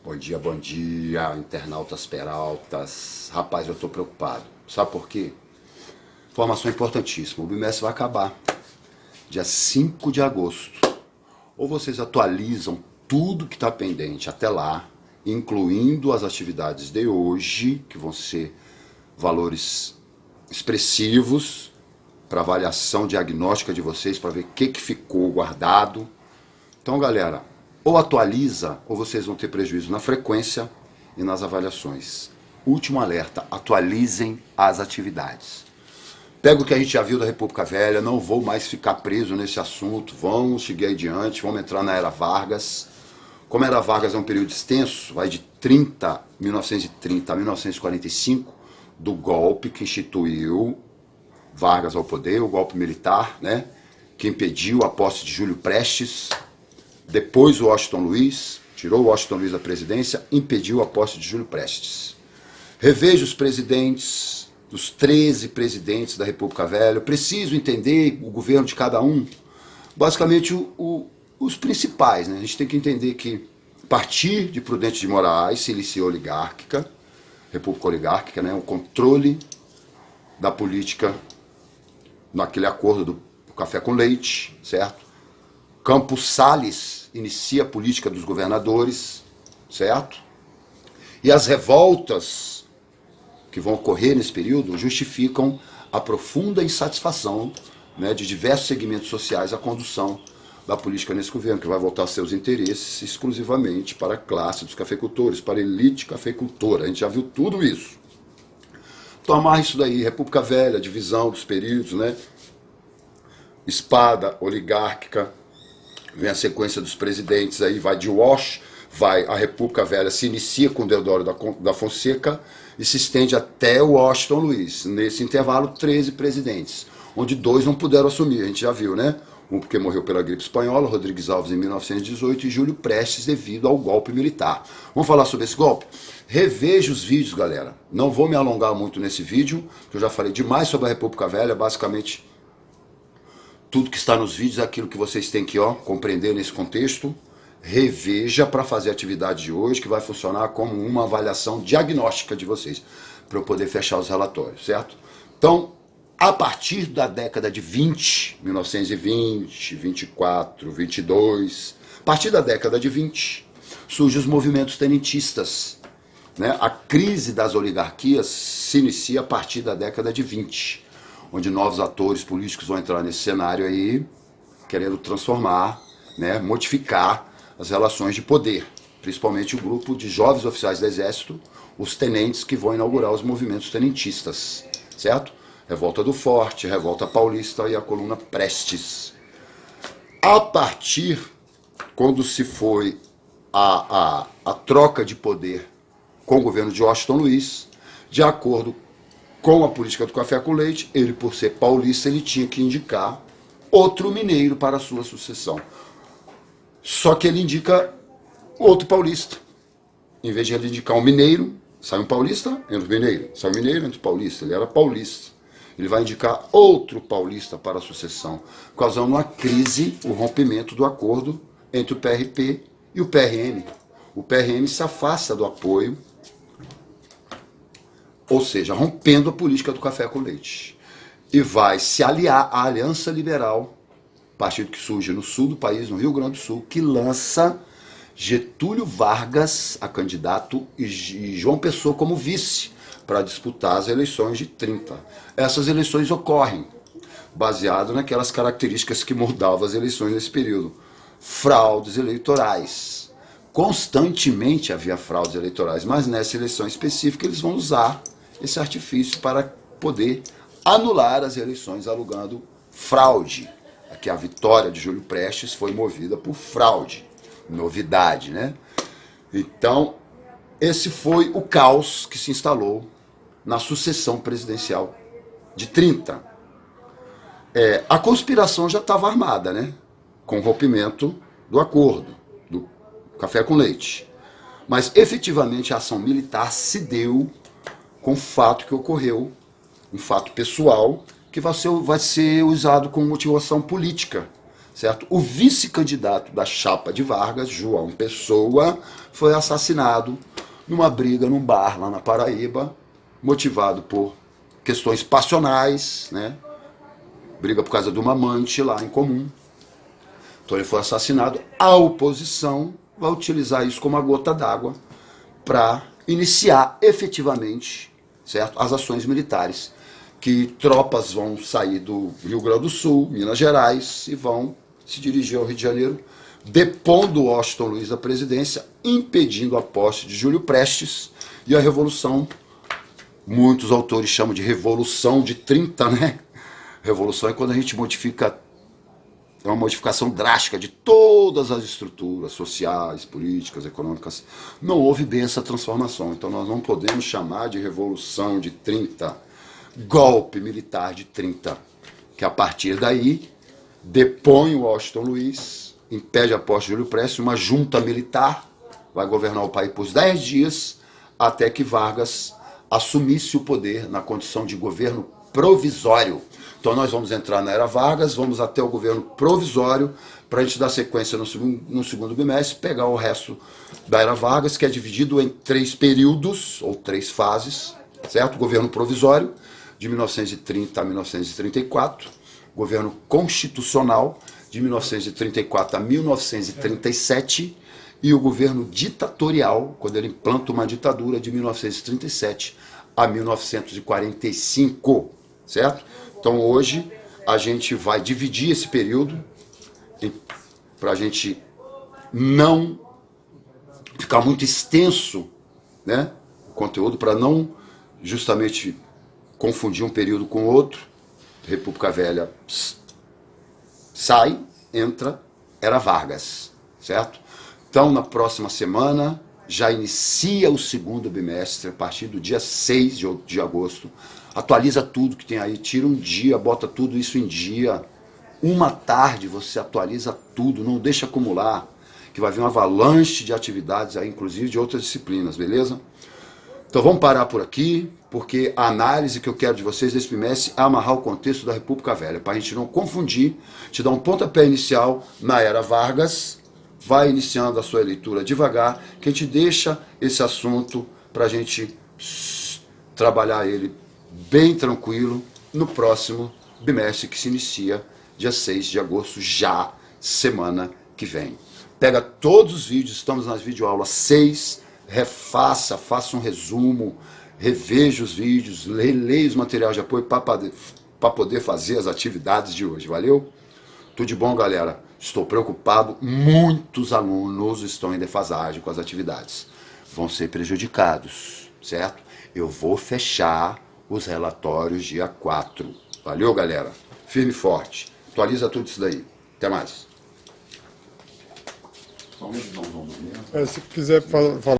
bom dia, internautas peraltas. Rapaz, eu tô preocupado. Sabe por quê? Informação importantíssima. O bimestre vai acabar dia 5 de agosto. Ou vocês atualizam tudo que está pendente até lá, incluindo as atividades de hoje, que vão ser valores expressivos para avaliação diagnóstica de vocês, para ver o que ficou guardado. Então, galera, ou atualiza, ou vocês vão ter prejuízo na frequência e nas avaliações. Último alerta, atualizem as atividades. Pega o que a gente já viu da República Velha, não vou mais ficar preso nesse assunto, vamos seguir adiante, vamos entrar na Era Vargas. Como a Era Vargas é um período extenso, vai de 1930 a 1945, do golpe que instituiu Vargas ao poder, o golpe militar, né, que impediu a posse de Júlio Prestes. Depois o Washington Luiz, tirou o Washington Luiz da presidência, impediu a posse de Júlio Prestes. Reveja os presidentes, os 13 presidentes da República Velha. Eu preciso entender o governo de cada um. Basicamente os principais, né? A gente tem que entender que a partir de Prudente de Moraes se inicia a oligárquica, República Oligárquica, né? O controle da política naquele acordo do café com leite, certo? Campos Salles inicia a política dos governadores, certo? E as revoltas que vão ocorrer nesse período justificam a profunda insatisfação, né, de diversos segmentos sociais à condução da política nesse governo, que vai voltar seus interesses exclusivamente para a classe dos cafeicultores, para a elite cafeicultora. A gente já viu tudo isso. Então amarra isso daí, República Velha, divisão dos períodos, né? Espada oligárquica, vem a sequência dos presidentes, aí vai de Wash, vai a República Velha, se inicia com Deodoro da Fonseca e se estende até o Washington Luiz. Nesse intervalo, 13 presidentes, onde 2 não puderam assumir, a gente já viu, né? Um porque morreu pela gripe espanhola, Rodrigues Alves em 1918, e Júlio Prestes devido ao golpe militar. Vamos falar sobre esse golpe? Reveja os vídeos, galera. Não vou me alongar muito nesse vídeo, porque eu já falei demais sobre a República Velha, basicamente tudo que está nos vídeos é aquilo que vocês têm que compreender nesse contexto. Reveja para fazer a atividade de hoje, que vai funcionar como uma avaliação diagnóstica de vocês, para eu poder fechar os relatórios, certo? Então, a partir da década de 20, 1920, 24, 22, a partir da década de 20, surgem os movimentos tenentistas, né? A crise das oligarquias se inicia a partir da década de 20, onde novos atores políticos vão entrar nesse cenário aí, querendo transformar, né, modificar as relações de poder, principalmente o grupo de jovens oficiais do Exército, os tenentes, que vão inaugurar os movimentos tenentistas, certo? Revolta do Forte, Revolta Paulista e a Coluna Prestes. A partir, quando se foi a troca de poder com o governo de Washington Luiz, de acordo com a política do café com leite, ele, por ser paulista, ele tinha que indicar outro mineiro para a sua sucessão. Só que ele indica outro paulista. Em vez de ele indicar um mineiro, sai um paulista, entra o mineiro. Sai um mineiro, entra o paulista. Ele era paulista. Ele vai indicar outro paulista para a sucessão, causando uma crise, o rompimento do acordo entre o PRP e o PRM. O PRM se afasta do apoio, ou seja, rompendo a política do café com leite, e vai se aliar à Aliança Liberal, partido que surge no sul do país, no Rio Grande do Sul, que lança Getúlio Vargas a candidato e João Pessoa como vice, para disputar as eleições de 30. Essas eleições ocorrem baseado naquelas características que moldavam as eleições nesse período. Fraudes eleitorais. Constantemente havia fraudes eleitorais, mas nessa eleição específica eles vão usar esse artifício para poder anular as eleições alegando fraude. Aqui a vitória de Júlio Prestes foi movida por fraude. Novidade, né? Então, esse foi o caos que se instalou na sucessão presidencial de 30. A conspiração já estava armada, né? Com o rompimento do acordo, do café com leite. Mas, efetivamente, a ação militar se deu com o fato que ocorreu, um fato pessoal, que vai ser usado como motivação política, certo? O vice-candidato da chapa de Vargas, João Pessoa, foi assassinado numa briga num bar lá na Paraíba, motivado por questões passionais, né? Briga por causa de uma amante lá em comum. Então ele foi assassinado. A oposição vai utilizar isso como a gota d'água para iniciar efetivamente, certo, as ações militares, que tropas vão sair do Rio Grande do Sul, Minas Gerais, e vão se dirigir ao Rio de Janeiro, depondo Washington Luiz da presidência, impedindo a posse de Júlio Prestes e a revolução. Muitos autores chamam de Revolução de 30, né? Revolução é quando a gente modifica, é uma modificação drástica de todas as estruturas sociais, políticas, econômicas. Não houve bem essa transformação, então nós não podemos chamar de Revolução de 30, golpe militar de 30, que a partir daí depõe o Washington Luiz, impede a posse de Júlio Prestes, uma junta militar vai governar o país por 10 dias, até que Vargas assumisse o poder na condição de governo provisório. Então nós vamos entrar na era Vargas, vamos até o governo provisório, para a gente dar sequência no segundo bimestre, pegar o resto da era Vargas, que é dividido em 3 períodos, ou 3 fases, certo? Governo provisório, de 1930 a 1934, governo constitucional, de 1934 a 1937, e o governo ditatorial, quando ele implanta uma ditadura, de 1937 a 1945, certo? Então hoje a gente vai dividir esse período para a gente não ficar muito extenso, né, o conteúdo, para não justamente confundir um período com outro. República Velha sai, entra, era Vargas, certo? Então na próxima semana já inicia o segundo bimestre, a partir do dia 6 de agosto, atualiza tudo que tem aí, tira um dia, bota tudo isso em dia, uma tarde você atualiza tudo, não deixa acumular, que vai vir uma avalanche de atividades aí, inclusive de outras disciplinas, beleza? Então vamos parar por aqui, porque a análise que eu quero de vocês nesse bimestre é amarrar o contexto da República Velha, para a gente não confundir, te dar um pontapé inicial na era Vargas, vai iniciando a sua leitura devagar, que a gente deixa esse assunto para a gente trabalhar ele bem tranquilo no próximo bimestre, que se inicia dia 6 de agosto, já semana que vem. Pega todos os vídeos, estamos nas videoaulas 6, refaça, faça um resumo, reveja os vídeos, leia os materiais de apoio para poder fazer as atividades de hoje, valeu? Tudo de bom, galera? Estou preocupado, muitos alunos estão em defasagem com as atividades, vão ser prejudicados, certo? Eu vou fechar os relatórios dia 4, valeu, galera? Firme e forte, atualiza tudo isso daí, até mais. Se quiser falar